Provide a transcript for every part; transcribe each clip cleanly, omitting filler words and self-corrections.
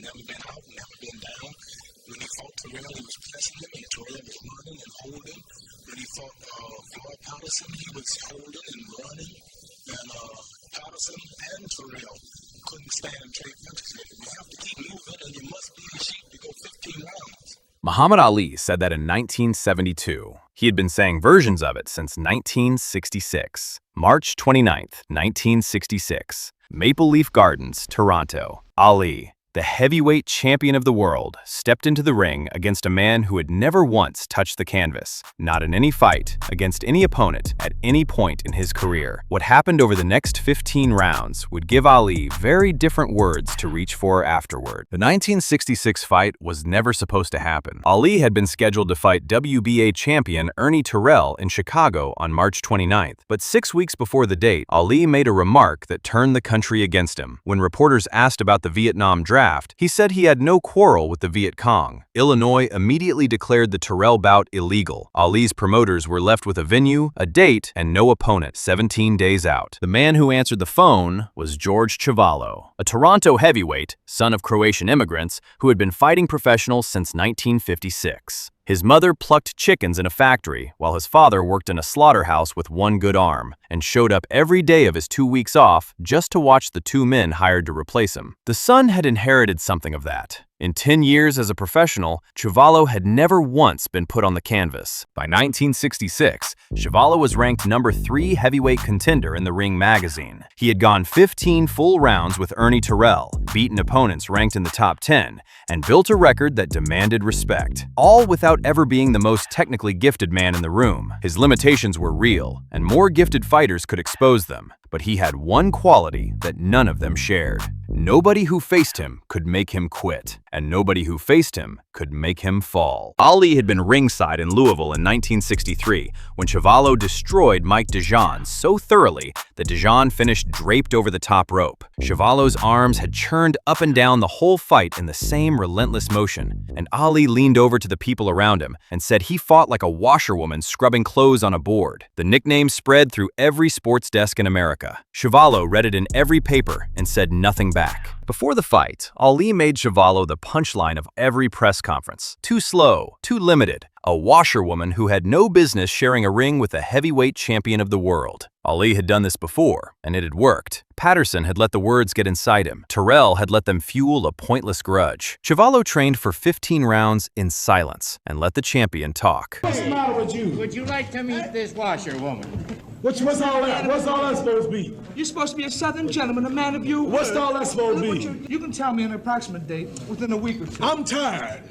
never been out, never been down. When he fought Terrell, he was pressing him, and Terrell was running and holding. When he fought Floyd Patterson, he was holding and running. And Patterson and Terrell couldn't stand trade punches. You have to keep moving, and you must be in shape to go 15 rounds. Muhammad Ali said that in 1972. He had been saying versions of it since 1966. March 29th, 1966. Maple Leaf Gardens, Toronto. Ali, the heavyweight champion of the world, stepped into the ring against a man who had never once touched the canvas, not in any fight, against any opponent, at any point in his career. What happened over the next 15 rounds would give Ali very different words to reach for afterward. The 1966 fight was never supposed to happen. Ali had been scheduled to fight WBA champion Ernie Terrell in Chicago on March 29th, but 6 weeks before the date, Ali made a remark that turned the country against him. When reporters asked about the Vietnam draft, he said he had no quarrel with the Viet Cong. Illinois immediately declared the Terrell bout illegal. Ali's promoters were left with a venue, a date, and no opponent 17 days out. The man who answered the phone was George Chuvalo, a Toronto heavyweight, son of Croatian immigrants, who had been fighting professional since 1956. His mother plucked chickens in a factory, while his father worked in a slaughterhouse with one good arm, and showed up every day of his 2 weeks off just to watch the two men hired to replace him. The son had inherited something of that. In 10 years as a professional, Chuvalo had never once been put on the canvas. By 1966, Chuvalo was ranked number 3 heavyweight contender in the Ring magazine. He had gone 15 full rounds with Ernie Terrell, beaten opponents ranked in the top 10, and built a record that demanded respect, all without ever being the most technically gifted man in the room. His limitations were real, and more gifted fighters could expose them. But he had one quality that none of them shared. Nobody who faced him could make him quit, and nobody who faced him could make him fall. Ali had been ringside in Louisville in 1963 when Chuvalo destroyed Mike DeJean so thoroughly that DeJean finished draped over the top rope. Chuvalo's arms had churned up and down the whole fight in the same relentless motion, and Ali leaned over to the people around him and said he fought like a washerwoman scrubbing clothes on a board. The nickname spread through every sports desk in America. Chuvalo read it in every paper and said nothing back. Before the fight, Ali made Chuvalo the punchline of every press conference. Too slow, too limited, a washerwoman who had no business sharing a ring with a heavyweight champion of the world. Ali had done this before, and it had worked. Patterson had let the words get inside him. Terrell had let them fuel a pointless grudge. Chuvalo trained for 15 rounds in silence and let the champion talk. What's the matter with you? Would you like to meet this washerwoman? What's all that? What's all that supposed to be? You're supposed to be a Southern gentleman, a man of your word. What's all that supposed to be? You can tell me an approximate date within a week or two. I'm tired.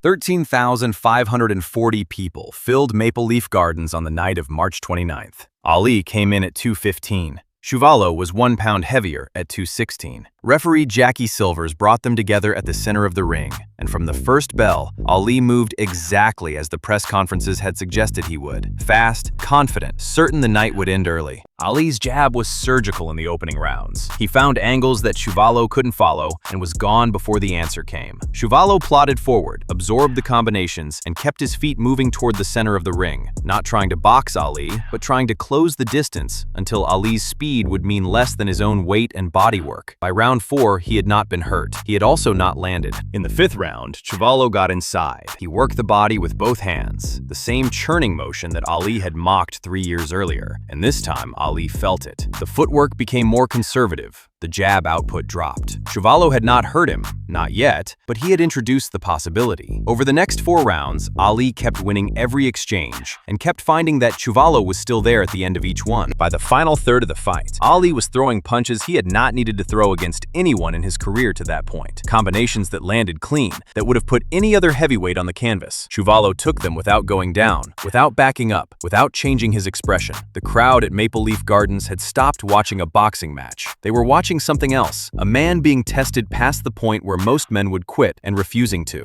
13,540 people filled Maple Leaf Gardens on the night of March 29th. Ali came in at 215. Chuvalo was 1 pound heavier at 216. Referee Jackie Silvers brought them together at the center of the ring, and from the first bell, Ali moved exactly as the press conferences had suggested he would. Fast, confident, certain the night would end early. Ali's jab was surgical in the opening rounds. He found angles that Chuvalo couldn't follow and was gone before the answer came. Chuvalo plodded forward, absorbed the combinations, and kept his feet moving toward the center of the ring, not trying to box Ali, but trying to close the distance until Ali's speed would mean less than his own weight and body work. By round 4, he had not been hurt. He had also not landed. In the 5th round, Chuvalo got inside. He worked the body with both hands, the same churning motion that Ali had mocked 3 years earlier, and this time Ali felt it. The footwork became more conservative. The jab output dropped. Chuvalo had not hurt him, not yet, but he had introduced the possibility. Over the next 4 rounds, Ali kept winning every exchange and kept finding that Chuvalo was still there at the end of each one. By the final third of the fight, Ali was throwing punches he had not needed to throw against anyone in his career to that point. Combinations that landed clean, that would have put any other heavyweight on the canvas. Chuvalo took them without going down, without backing up, without changing his expression. The crowd at Maple Leaf Gardens had stopped watching a boxing match. They were watching something else, a man being tested past the point where most men would quit and refusing to.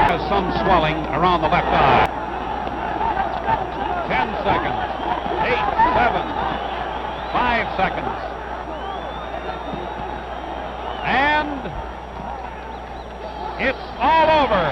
Has some swelling around the left eye. 10 seconds, 8, 7, 5 seconds. And it's all over.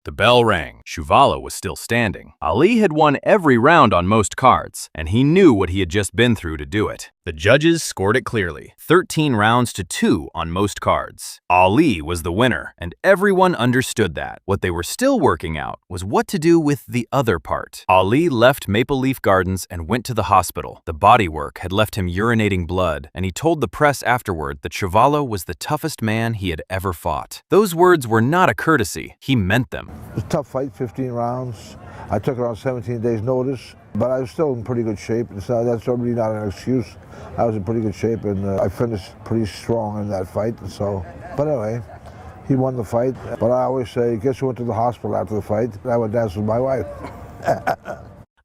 The bell rang. Chuvalo was still standing. Ali had won every round on most cards, and he knew what he had just been through to do it. The judges scored it clearly, 13 rounds to 2 on most cards. Ali was the winner, and everyone understood that. What they were still working out was what to do with the other part. Ali left Maple Leaf Gardens and went to the hospital. The bodywork had left him urinating blood, and he told the press afterward that Chuvalo was the toughest man he had ever fought. Those words were not a courtesy. He meant them. It was a tough fight, 15 rounds. I took around 17 days notice, but I was still in pretty good shape. So that's really not an excuse. I was in pretty good shape, and I finished pretty strong in that fight. But anyway, he won the fight. But I always say, guess who went to the hospital after the fight? I went dance with my wife.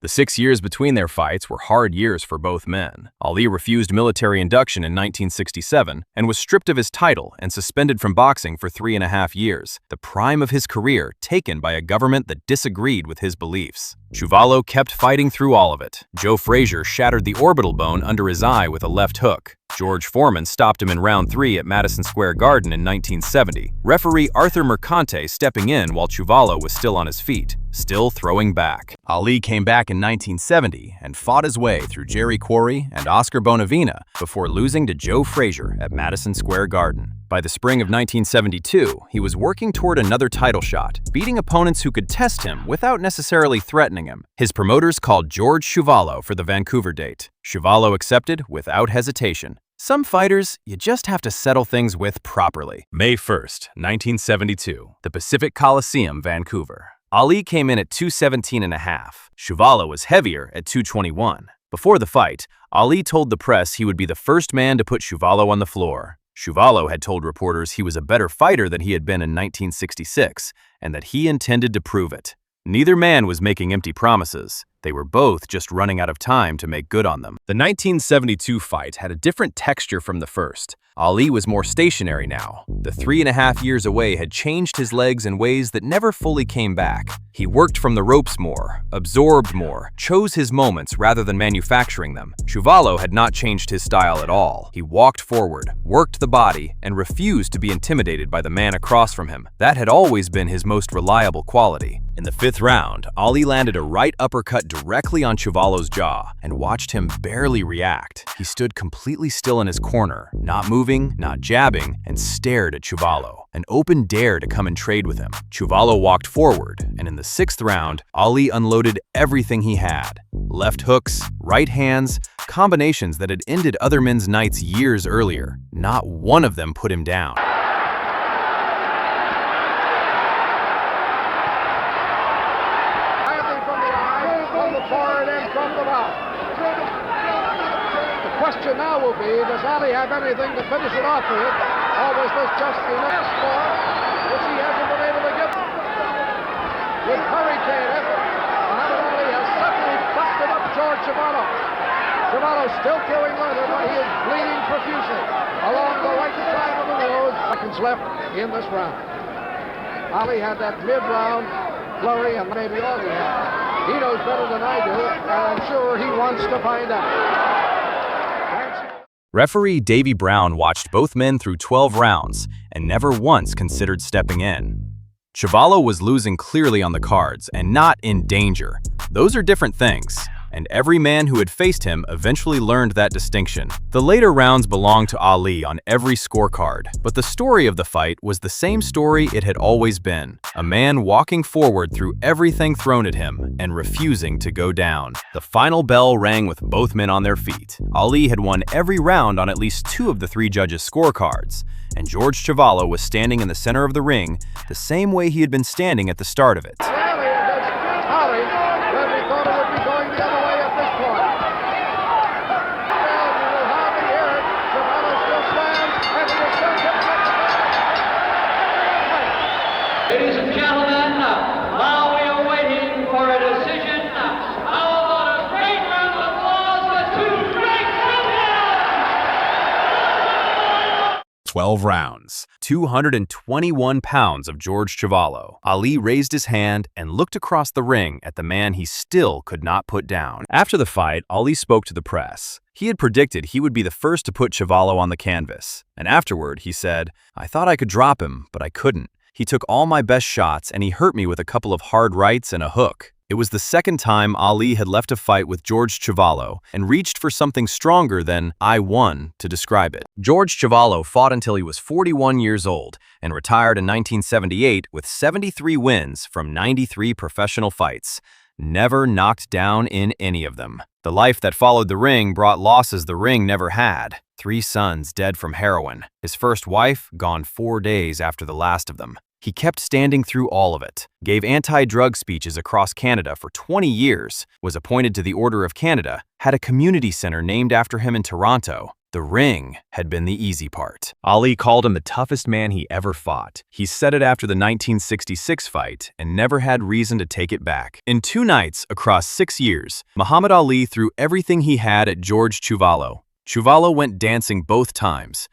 The 6 years between their fights were hard years for both men. Ali refused military induction in 1967 and was stripped of his title and suspended from boxing for 3.5 years, the prime of his career taken by a government that disagreed with his beliefs. Chuvalo kept fighting through all of it. Joe Frazier shattered the orbital bone under his eye with a left hook. George Foreman stopped him in round 3 at Madison Square Garden in 1970. Referee Arthur Mercante stepping in while Chuvalo was still on his feet, still throwing back. Ali came back in 1970 and fought his way through Jerry Quarry and Oscar Bonavena before losing to Joe Frazier at Madison Square Garden. By the spring of 1972, he was working toward another title shot, beating opponents who could test him without necessarily threatening him. His promoters called George Chuvalo for the Vancouver date. Chuvalo accepted without hesitation. Some fighters, you just have to settle things with properly. May 1st, 1972, the Pacific Coliseum, Vancouver. Ali came in at 217.5. Chuvalo was heavier at 221. Before the fight, Ali told the press he would be the first man to put Chuvalo on the floor. Chuvalo had told reporters he was a better fighter than he had been in 1966, and that he intended to prove it. Neither man was making empty promises. They were both just running out of time to make good on them. The 1972 fight had a different texture from the first. Ali was more stationary now. The 3.5 years away had changed his legs in ways that never fully came back. He worked from the ropes more, absorbed more, chose his moments rather than manufacturing them. Chuvalo had not changed his style at all. He walked forward, worked the body, and refused to be intimidated by the man across from him. That had always been his most reliable quality. In the 5th round, Ali landed a right uppercut directly on Chuvalo's jaw and watched him barely react. He stood completely still in his corner, not moving, not jabbing, and stared at Chuvalo, an open dare to come and trade with him. Chuvalo walked forward, and in the 6th round, Ali unloaded everything he had. Left hooks, right hands, combinations that had ended other men's nights years earlier. Not one of them put him down. The question now will be, does Ali have anything to finish it off with, or was this just the last score, which he hasn't been able to get? With hurricane effort, Muhammad Ali has suddenly busted up George Chuvalo. Chuvalo still throwing leather, but he is bleeding profusely along the right side of the nose. Seconds left in this round. Ali had that mid-round flurry, and maybe all he had. He knows better than I do, and I'm sure he wants to find out. Referee Davy Brown watched both men through 12 rounds and never once considered stepping in. Chuvalo was losing clearly on the cards and not in danger. Those are different things, and every man who had faced him eventually learned that distinction. The later rounds belonged to Ali on every scorecard, but the story of the fight was the same story it had always been. A man walking forward through everything thrown at him and refusing to go down. The final bell rang with both men on their feet. Ali had won every round on at least 2 of the 3 judges' scorecards, and George Chuvalo was standing in the center of the ring the same way he had been standing at the start of it. Ladies and gentlemen, now we are waiting for a decision. How about a great round of applause for 2 great champions? 12 rounds, 221 pounds of George Chuvalo. Ali raised his hand and looked across the ring at the man he still could not put down. After the fight, Ali spoke to the press. He had predicted he would be the first to put Chuvalo on the canvas, and afterward he said, "I thought I could drop him, but I couldn't. He took all my best shots and he hurt me with a couple of hard rights and a hook. It was the second time Ali had left a fight with George Chuvalo and reached for something stronger than "I won" to describe it. George Chuvalo fought until he was 41 years old and retired in 1978 with 73 wins from 93 professional fights. Never knocked down in any of them. The life that followed the ring brought losses the ring never had. 3 sons dead from heroin. His first wife gone 4 days after the last of them. He kept standing through all of it, gave anti-drug speeches across Canada for 20 years, was appointed to the Order of Canada, had a community center named after him in Toronto. The ring had been the easy part. Ali called him the toughest man he ever fought. He said it after the 1966 fight and never had reason to take it back. In 2 nights across 6 years, Muhammad Ali threw everything he had at George Chuvalo. Chuvalo went dancing both times.